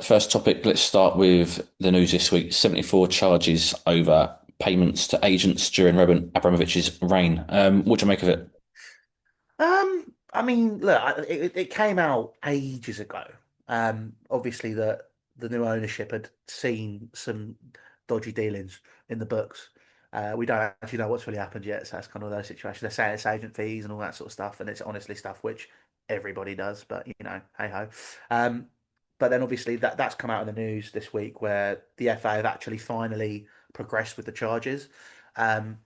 First topic, let's start with the news this week. 74 charges over payments to agents during Roman Abramovich's reign. What do you make of it? I mean, look, it came out ages ago. Obviously the new ownership had seen some dodgy dealings in the books. We don't actually know what's really happened yet, so that's kind of those situations. They're saying it's agent fees and all that sort of stuff, and it's honestly stuff which everybody does, but hey ho. Um, but then obviously that's come out in the news this week where the FA have actually finally progressed with the charges. Um,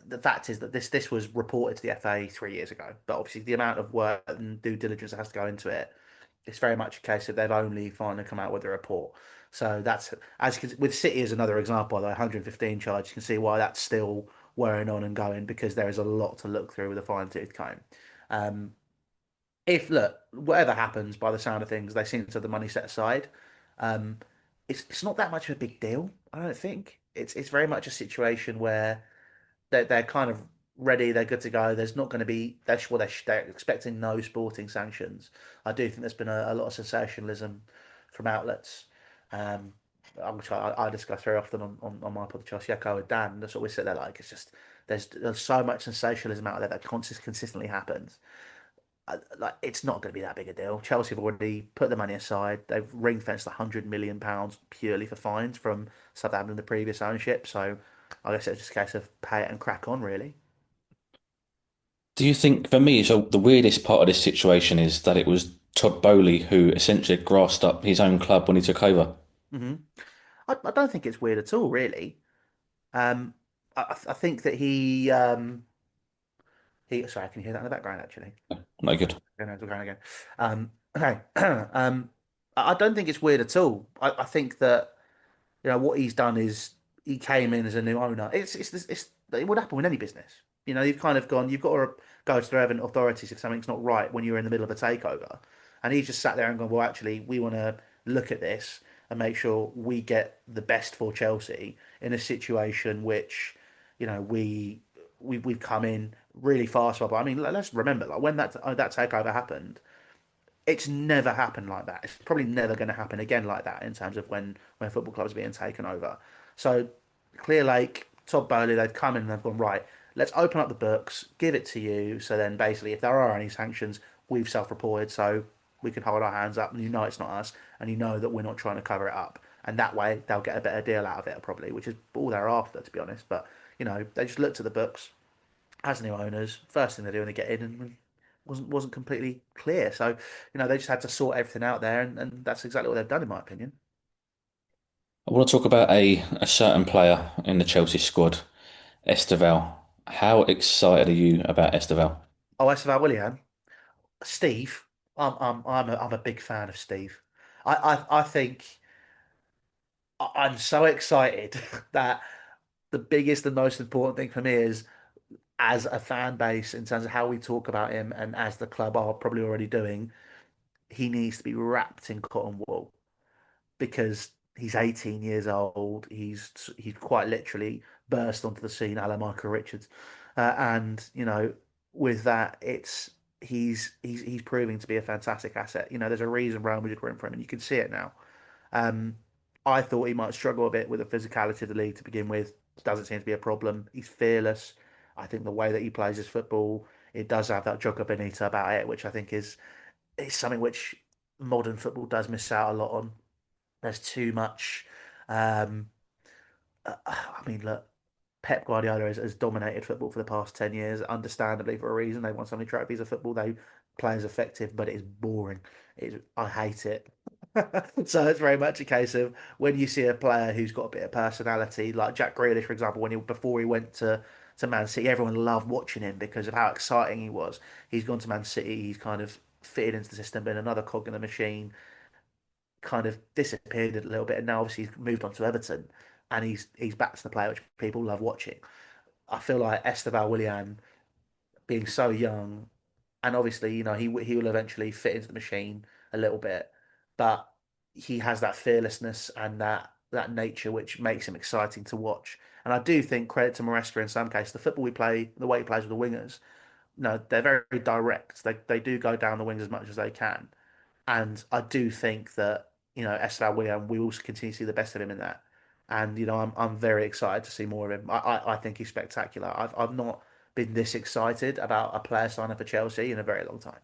the fact is that this was reported to the FA 3 years ago, but obviously the amount of work and due diligence that has to go into it, it's very much a case of they've only finally come out with a report. So that's as you can, with City as another example, the 115 charge, you can see why that's still wearing on and going because there is a lot to look through with a fine tooth comb. Um, if look, whatever happens, by the sound of things, they seem to have the money set aside. Um, it's not that much of a big deal, I don't think. It's very much a situation where they're kind of ready. They're good to go. There's not going to be they're expecting no sporting sanctions. I do think there's been a lot of sensationalism from outlets, um, which I discuss very often on my podcast, Yakko with Dan. That's what we sit there like. It's just there's so much sensationalism out there that consistently happens. Like it's not going to be that big a deal. Chelsea have already put the money aside. They've ring fenced £100 million purely for fines from Southampton, the previous ownership. So I guess it's just a case of pay it and crack on, really. Do you think, for me, so the weirdest part of this situation is that it was Todd Bowley who essentially grassed up his own club when he took over? hmm I don't think it's weird at all, really. Um, I think that he. Sorry, I can hear that in the background actually. No good. Going over the ground again. Okay. I don't think it's weird at all. I think that what he's done is he came in as a new owner. It would happen with any business. You've kind of gone. You've got to go to the relevant authorities if something's not right when you're in the middle of a takeover. And he's just sat there and gone, well, actually, we want to look at this and make sure we get the best for Chelsea in a situation which, we've come in really fast. But I mean, let's remember, like when that takeover happened, it's never happened like that. It's probably never going to happen again like that in terms of when football clubs are being taken over. So Clear Lake, Todd Bowley, they've come in and they've gone right. Let's open up the books, give it to you. So then basically, if there are any sanctions, we've self-reported, so we can hold our hands up, and it's not us, and you know that we're not trying to cover it up. And that way, they'll get a better deal out of it, probably, which is all they're after, to be honest. But they just looked at the books as new owners. First thing they do when they get in and wasn't completely clear. So, they just had to sort everything out there, and that's exactly what they've done, in my opinion. I want to talk about a certain player in the Chelsea squad, Estevao. How excited are you about Estevao? Oh, Estevao Willian, Steve. I'm a big fan of Steve. I think I'm so excited that the biggest and most important thing for me is as a fan base in terms of how we talk about him and as the club are probably already doing, he needs to be wrapped in cotton wool because he's 18 years old. He's quite literally burst onto the scene, a la Michael Richards, and with that, he's proving to be a fantastic asset. There's a reason Real Madrid were in for him, and you can see it now. Um, I thought he might struggle a bit with the physicality of the league to begin with. Doesn't seem to be a problem. He's fearless. I think the way that he plays his football, it does have that Joga Bonita about it, which I think is something which modern football does miss out a lot on. There's too much. Um, I mean, look, Pep Guardiola has dominated football for the past 10 years, understandably for a reason. They won so many trophies of football. They play as effective, but it is boring. I hate it. So it's very much a case of when you see a player who's got a bit of personality, like Jack Grealish, for example, before he went to Man City, everyone loved watching him because of how exciting he was. He's gone to Man City, he's kind of fitted into the system, been another cog in the machine, kind of disappeared a little bit, and now obviously he's moved on to Everton, and he's back to the player which people love watching. I feel like Estevao Willian being so young, and obviously he will eventually fit into the machine a little bit, but he has that fearlessness and that nature which makes him exciting to watch. And I do think credit to Maresca in some cases. The football we play, the way he plays with the wingers, no, they're very direct. They do go down the wings as much as they can. And I do think that, Estevao Willian, we will continue to see the best of him in that. And I'm very excited to see more of him. I think he's spectacular. I've not been this excited about a player signing for Chelsea in a very long time.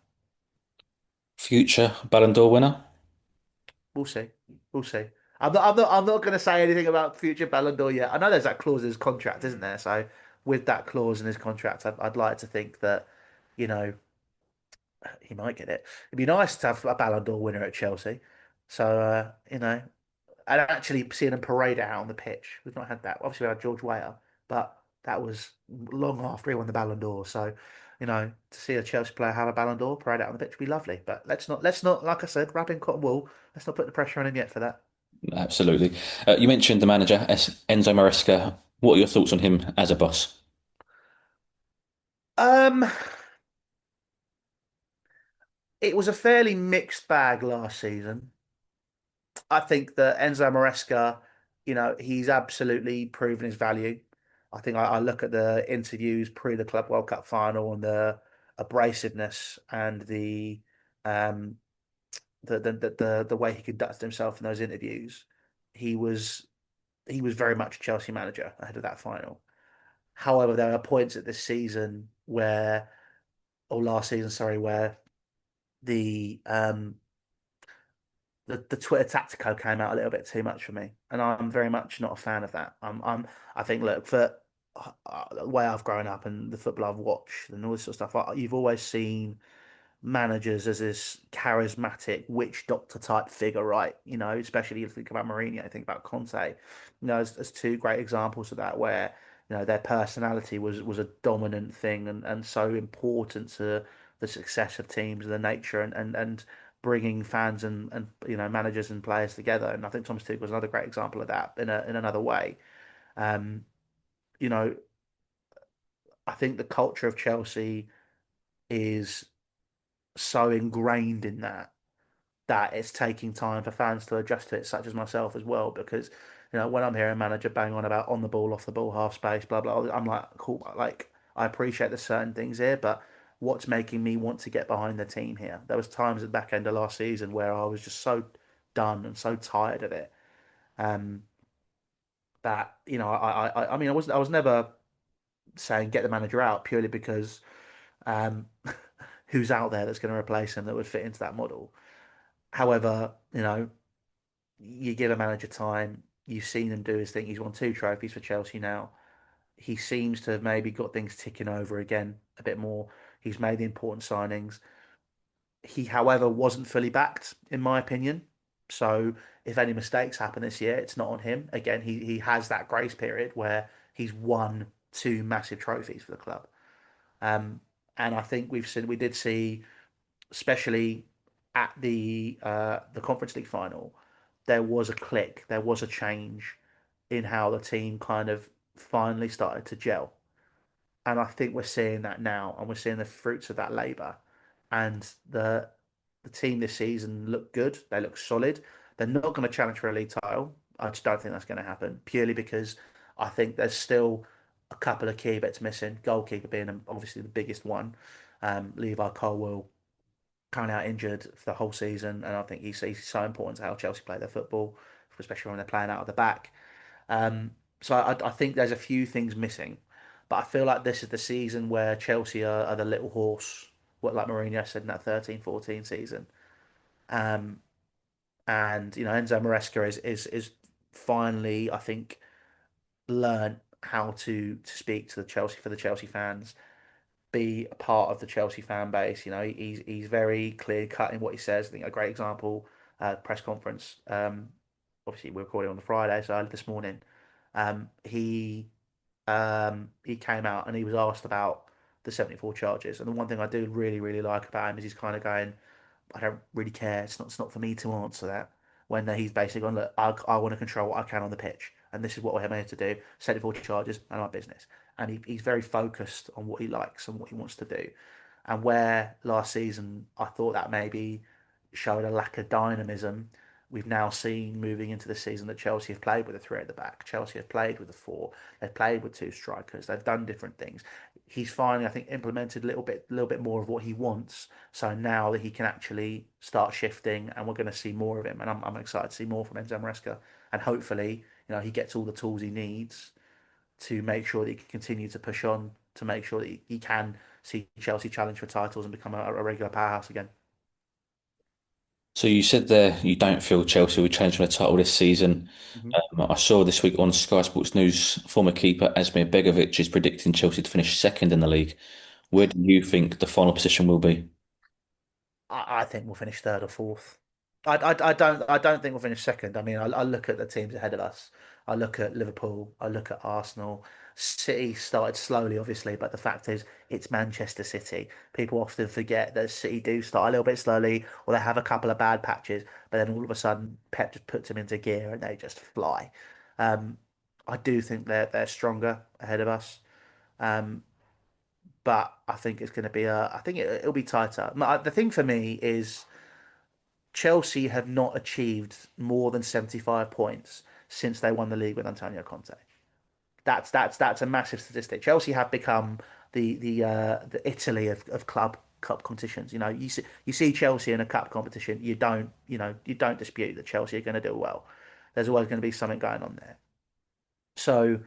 Future Ballon d'Or winner? We'll see. We'll see. I'm not going to say anything about future Ballon d'Or yet. I know there's that clause in his contract, isn't there? So with that clause in his contract, I'd like to think that, you know, he might get it. It'd be nice to have a Ballon d'Or winner at Chelsea. So and actually seeing him parade out on the pitch. We've not had that. Obviously, we had George Weah, but that was long after he won the Ballon d'Or. So, to see a Chelsea player have a Ballon d'Or parade out on the pitch would be lovely. But let's not, like I said, wrap in cotton wool. Let's not put the pressure on him yet for that. Absolutely. You mentioned the manager, Enzo Maresca. What are your thoughts on him as a boss? Um, it was a fairly mixed bag last season. I think that Enzo Maresca, he's absolutely proven his value. I think I look at the interviews pre the Club World Cup final and the abrasiveness and um the way he conducted himself in those interviews. He was he was very much a Chelsea manager ahead of that final. However, there are points at this season where, or last season, sorry, where the the Twitter tactico came out a little bit too much for me, and I'm very much not a fan of that. I think look for the way I've grown up and the football I've watched and all this sort of stuff. You've always seen managers as this charismatic witch doctor type figure, right? Especially if you think about Mourinho, think about Conte. As two great examples of that, where their personality was a dominant thing and so important to the success of teams and the nature and bringing fans and managers and players together. And I think Thomas Tuchel was another great example of that in another way. Um, you know, I think the culture of Chelsea is so ingrained in that it's taking time for fans to adjust to it, such as myself as well. Because when I'm hearing a manager bang on about on the ball, off the ball, half space, blah blah, I'm like, cool. Like I appreciate there's certain things here, but what's making me want to get behind the team here? There was times at the back end of last season where I was just so done and so tired of it. Um, that I mean, I was never saying get the manager out purely because um, who's out there that's going to replace him that would fit into that model. However, you give a manager time. You've seen him do his thing. He's won two trophies for Chelsea now. He seems to have maybe got things ticking over again a bit more. He's made the important signings. He, however, wasn't fully backed, in my opinion. So if any mistakes happen this year, it's not on him. Again, he has that grace period where he's won two massive trophies for the club. Um, and I think we did see, especially at the Conference League final, there was a click, there was a change in how the team kind of finally started to gel. And I think we're seeing that now, and we're seeing the fruits of that labour. And the team this season look good. They look solid. They're not going to challenge for a league title. I just don't think that's going to happen purely because I think there's still a couple of key bits missing. Goalkeeper being obviously the biggest one. Levi Colwill currently out injured for the whole season, and I think he's so important to how Chelsea play their football, especially when they're playing out of the back. So I think there's a few things missing, but I feel like this is the season where Chelsea are the little horse, what like Mourinho said in that 13-14 season. Um, and Enzo Maresca is finally, I think, learned how to speak to the Chelsea for the Chelsea fans, be a part of the Chelsea fan base. He's very clear cut in what he says. I think a great example, press conference. Obviously, we're recording on the Friday, so early this morning, he came out and he was asked about the 74 charges. And the one thing I do really really like about him is he's kind of going, I don't really care. It's not for me to answer that. When he's basically gone, look, I want to control what I can on the pitch, and this is what we're here to do. 74 charges, and my business. And he's very focused on what he likes and what he wants to do. And where last season I thought that maybe showed a lack of dynamism, we've now seen moving into the season that Chelsea have played with a three at the back. Chelsea have played with a four. They've played with two strikers. They've done different things. he's finally, I think, implemented a little bit more of what he wants. So now that he can actually start shifting, and we're going to see more of him, and I'm excited to see more from Enzo Maresca, and hopefully, he gets all the tools he needs to make sure that he can continue to push on, to make sure that he can see Chelsea challenge for titles and become a regular powerhouse again. So you said there you don't feel Chelsea will challenge for the title this season. Hmm. I saw this week on Sky Sports News, former keeper Asmir Begovic is predicting Chelsea to finish second in the league. Where do you think the final position will be? I think we'll finish third or fourth. I don't think we'll finish second. I mean, I look at the teams ahead of us. I look at Liverpool. I look at Arsenal. City started slowly, obviously, but the fact is, it's Manchester City. People often forget that City do start a little bit slowly, or they have a couple of bad patches, but then all of a sudden, Pep just puts them into gear and they just fly. Um, I do think they're stronger ahead of us. Um, but I think it's going to be I think it'll be tighter. The thing for me is Chelsea have not achieved more than 75 points since they won the league with Antonio Conte. That's a massive statistic. Chelsea have become the Italy of club cup competitions. You see Chelsea in a cup competition, you don't dispute that Chelsea are going to do well. There's always going to be something going on there. So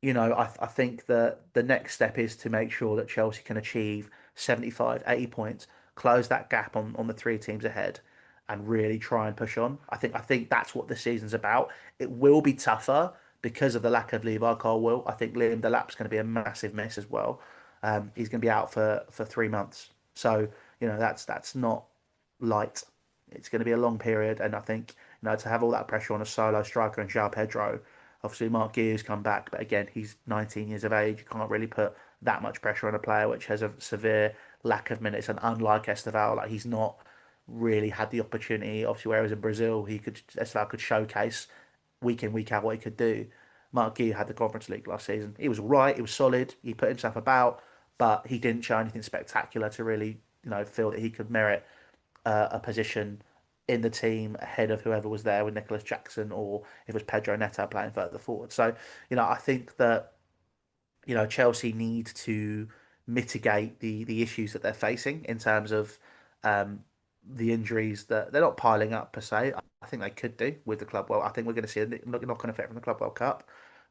I think that the next step is to make sure that Chelsea can achieve 75, 80 points, close that gap on the three teams ahead, and really try and push on. I think that's what the season's about. It will be tougher because of the lack of Levi Colwill. I think Liam Delap's going to be a massive miss as well. He's going to be out for 3 months. So, that's not light. It's going to be a long period, and I think, to have all that pressure on a solo striker and João Pedro. Obviously, Mark Gear's come back, but again, he's 19 years of age. You can't really put that much pressure on a player which has a severe lack of minutes. And unlike Estevao, like he's not really had the opportunity. Obviously, whereas in Brazil, Estevao could showcase week in week out what he could do. Mark Gear had the Conference League last season. He was all right. He was solid. He put himself about, but he didn't show anything spectacular to really, feel that he could merit a position in the team ahead of whoever was there with Nicholas Jackson or if it was Pedro Neto playing further forward. So, I think that, Chelsea need to mitigate the issues that they're facing in terms of um, the injuries that they're not piling up per se. I think they could do with the Club World. I think we're going to see a knock-on effect from the Club World Cup,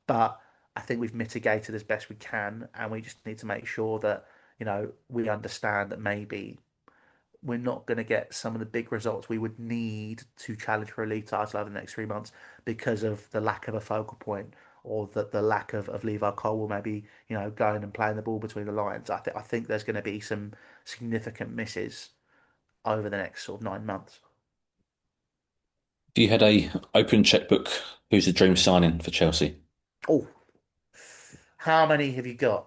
but I think we've mitigated as best we can, and we just need to make sure that we understand that maybe we're not going to get some of the big results we would need to challenge for a league title over the next 3 months because of the lack of a focal point or the lack of Levi Cole maybe, going and playing the ball between the lines. I think there's going to be some significant misses over the next sort of 9 months. If you had a open checkbook, who's the dream signing for Chelsea? Oh, how many have you got?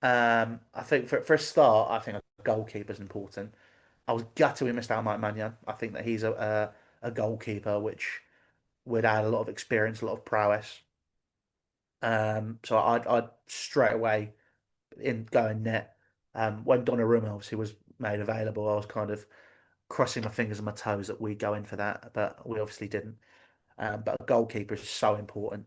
I think for a start, I think a goalkeeper's important. I was gutted we missed out on Mike Mannion. I think that he's a goalkeeper which would add a lot of experience, a lot of prowess. So I'd straight away in going net. When Donnarumma obviously was made available, I was kind of crossing my fingers and my toes that we'd go in for that, but we obviously didn't. But a goalkeeper is so important.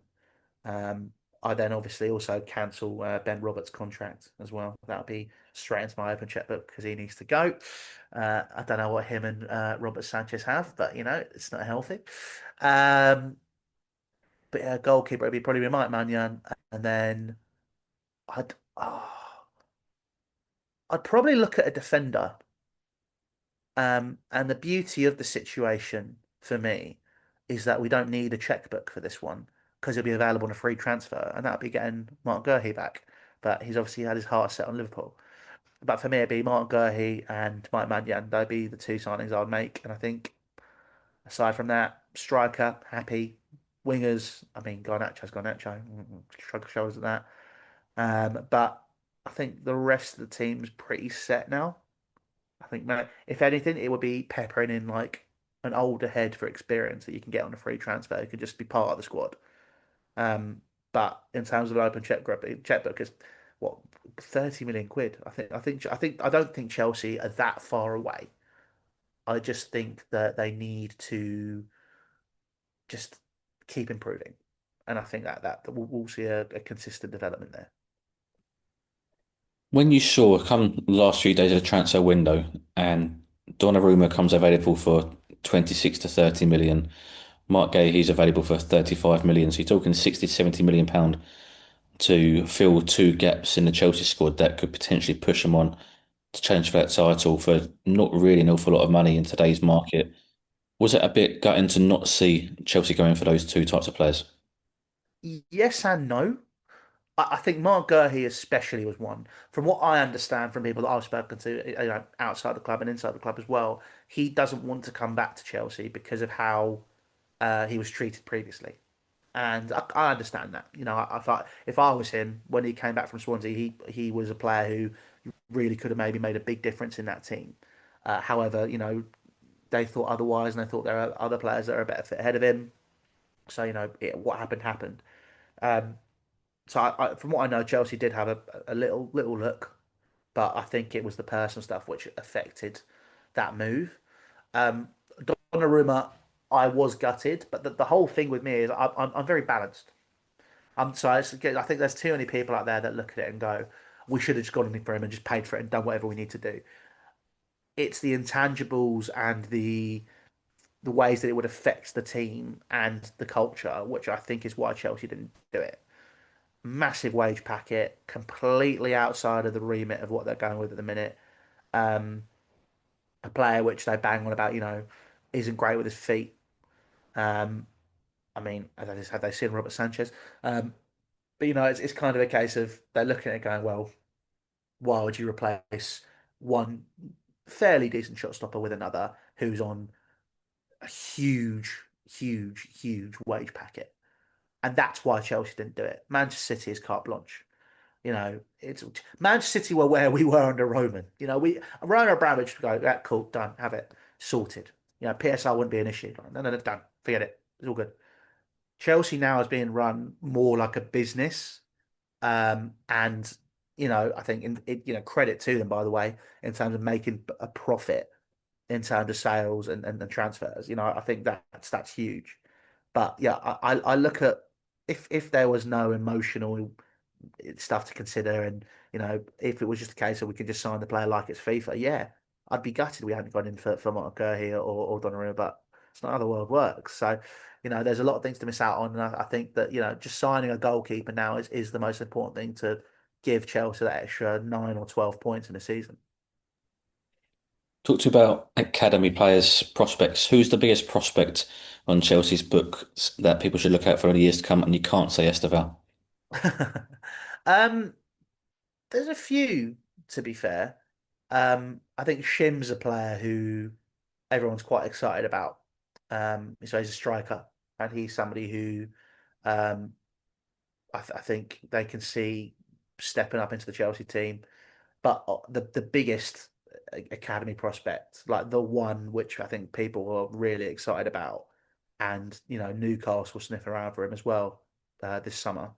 Um, I then obviously also cancel Ben Roberts' contract as well. That'll be straight into my open checkbook because he needs to go. I don't know what him and Robert Sanchez have, but it's not healthy. Um, but yeah, goalkeeper would be probably Mike Mannion, and then I'd probably look at a defender. And the beauty of the situation for me is that we don't need a checkbook for this one because he'll be available on a free transfer, and that'll be getting Mark Gurhey back. But he's obviously had his heart set on Liverpool. But for me, it'd be Mark Gurhey and Mike Maignan. They'd be the two signings I'd make. And I think aside from that, striker, happy. Wingers, I mean, Garnacho's Garnacho. Shrug shoulders at that. But I think the rest of the team's pretty set now. I think, if anything, it would be peppering in like an older head for experience that you can get on a free transfer who can just be part of the squad. Um, but in terms of an open checkbook is what 30 million quid. I don't think Chelsea are that far away. I just think that they need to just keep improving, and I think that we'll see a consistent development there. When you saw come the last few days of the transfer window and Donnarumma comes available for 26 to 30 million, Mark Gay he's available for 35 million. So you're talking 60 to 70 million pound to fill two gaps in the Chelsea squad that could potentially push them on to challenge for that title for not really an awful lot of money in today's market. Was it a bit gutting to not see Chelsea going for those two types of players? Yes and no. I think Mark Gurhey especially was one. From what I understand from people that I've spoken to, outside the club and inside the club as well, he doesn't want to come back to Chelsea because of how he was treated previously. And I understand that. I thought if I was him when he came back from Swansea, he was a player who really could have maybe made a big difference in that team. However, they thought otherwise, and they thought there are other players that are a better fit ahead of him. So what happened happened. Um, so from what I know, Chelsea did have a little look, but I think it was the personal stuff which affected that move. Um, Donnarumma, I was gutted, but the whole thing with me is I'm very balanced. I think there's too many people out there that look at it and go, we should have just gone in for him and just paid for it and done whatever we need to do. It's the intangibles and the ways that it would affect the team and the culture, which I think is why Chelsea didn't do it. Massive wage packet, completely outside of the remit of what they're going with at the minute. Um, a player which they bang on about, isn't great with his feet. Um, I mean, have they seen Robert Sanchez? But it's kind of a case of they're looking at it going, well, why would you replace one fairly decent shot stopper with another who's on a huge wage packet? And that's why Chelsea didn't do it. Manchester City is carte blanche. It's Manchester City were where we were under Roman. We Roman Abramovich would go, yeah, cool, done, have it sorted. PSL wouldn't be an issue. Like, no, done, forget it. It's all good. Chelsea now is being run more like a business, and I think credit to them by the way in terms of making a profit in terms of sales and transfers. I think that's huge. But yeah, I look at if there was no emotional stuff to consider. And if it was just a case of we could just sign the player like it's FIFA, yeah, I'd be gutted we hadn't gone in for Monaco here or Donnarumma, but it's not how the world works. So, there's a lot of things to miss out on. And I think that, just signing a goalkeeper now is the most important thing to give Chelsea that extra 9 or 12 points in the season. Talk to you about academy players, prospects. Who's the biggest prospect on Chelsea's book that people should look out for in the years to come? And you can't say Estevao. um, there's a few, to be fair. I think Shim's a player who everyone's quite excited about. So he's a striker, and he's somebody who um, I think they can see stepping up into the Chelsea team. But the biggest academy prospect, like the one which I think people are really excited about, and Newcastle sniff around for him as well this summer,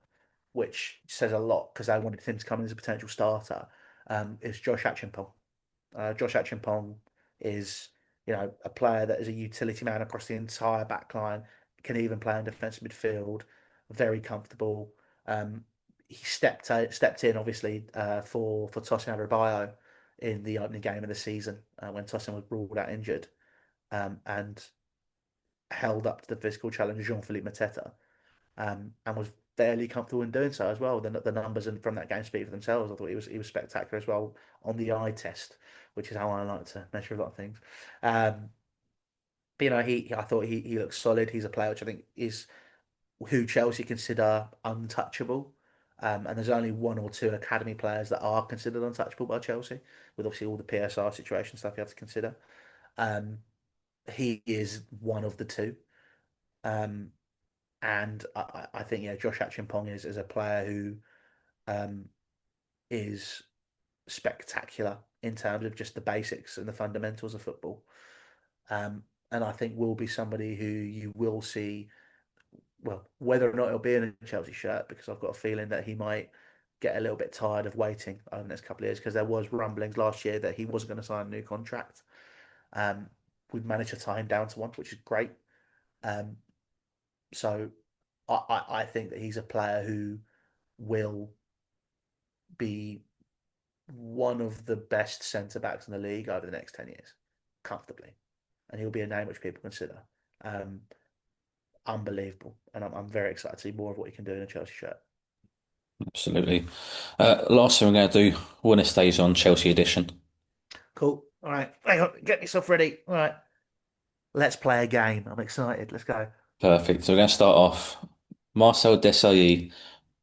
which says a lot because they wanted him to come in as a potential starter. Is Josh Achimpong. Josh Achimpong is, a player that is a utility man across the entire back line, can even play in defensive midfield, very comfortable. He stepped in obviously for Tosin Adarabioyo in the opening game of the season when Tosin was ruled out injured, and held up to the physical challenge of Jean-Philippe Mateta, and was fairly comfortable in doing so as well. The numbers from that game speak for themselves. I thought he was spectacular as well on the eye test, which is how I like to measure a lot of things. Um, but I thought he looks solid. He's a player which I think is who Chelsea consider untouchable. And there's only one or two academy players that are considered untouchable by Chelsea, with obviously all the PSR situation stuff you have to consider. Um, he is one of the two. Um, and I think Josh Achimpong is a player who um, is spectacular in terms of just the basics and the fundamentals of football. Um, and I think will be somebody who you will see, well, whether or not he'll be in a Chelsea shirt, because I've got a feeling that he might get a little bit tired of waiting over the next couple of years, because there was rumblings last year that he wasn't going to sign a new contract. Um, we've managed to tie him down to one, which is great. Um, so I think that he's a player who will be one of the best centre backs in the league over the next 10 years, comfortably. And he'll be a name which people consider. Um, Unbelievable. And I'm very excited to see more of what he can do in a Chelsea shirt. Absolutely. Last thing we're going to do, winner stays on Chelsea edition. Cool. All right. Hang on. Get yourself ready. All right. Let's play a game. I'm excited. Let's go. Perfect. So we're going to start off Marcel Desailly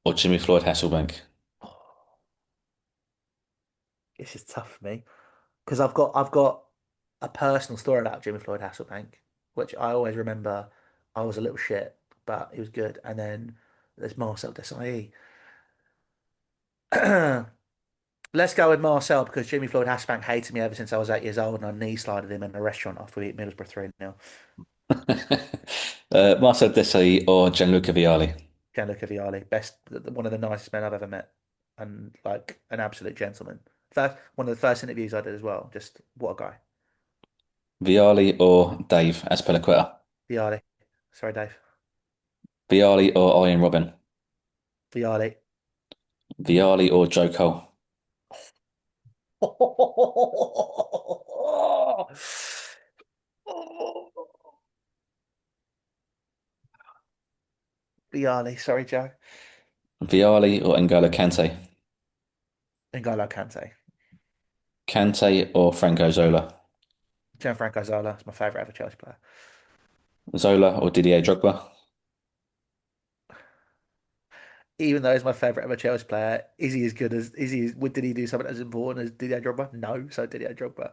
or Jimmy Floyd Hasselbank. Oh, this is tough for me because I've got a personal story about Jimmy Floyd Hasselbank, which I always remember. I was a little shit, but he was good. And then there's Marcel Desailly. Let's go with Marcel because Jimmy Floyd Hasselbank hated me ever since I was 8 years old, and I knee slided him in a restaurant after we beat Middlesbrough 3-0. Marcel Desailly or Gianluca Vialli. Gianluca Vialli, best, one of the nicest men I've ever met, and like an absolute gentleman. First, one of the first interviews I did as well. Just what a guy, Vialli or Dave Azpilicueta. Vialli. Sorry, Dave. Vialli or Ian Robin. Vialli. Vialli or Joe Cole. Vialli. Sorry, Joe. Vialli or N'Golo Kante. N'Golo Kante. Kante or Franco Zola. Gianfranco Zola is my favourite ever Chelsea player. Zola or Didier Drogba. Even though he's my favourite ever Chelsea player, is he as good as is he? Did he do something as important as Didier Drogba? No, so Didier Drogba.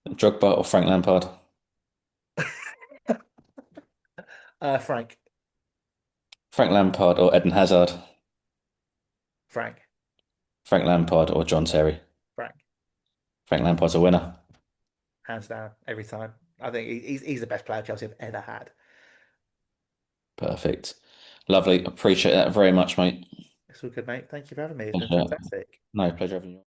Drogba or Frank Lampard. Frank, Frank Lampard or Eden Hazard. Frank, Frank Lampard or John Terry. Frank, Frank Lampard's a winner. hands down, every time. I think he's the best player Chelsea have ever had. Perfect. Lovely. Appreciate that very much, mate. It's all good, mate. Thank you for having me. It's been Pleasure. fantastic. No, pleasure having you.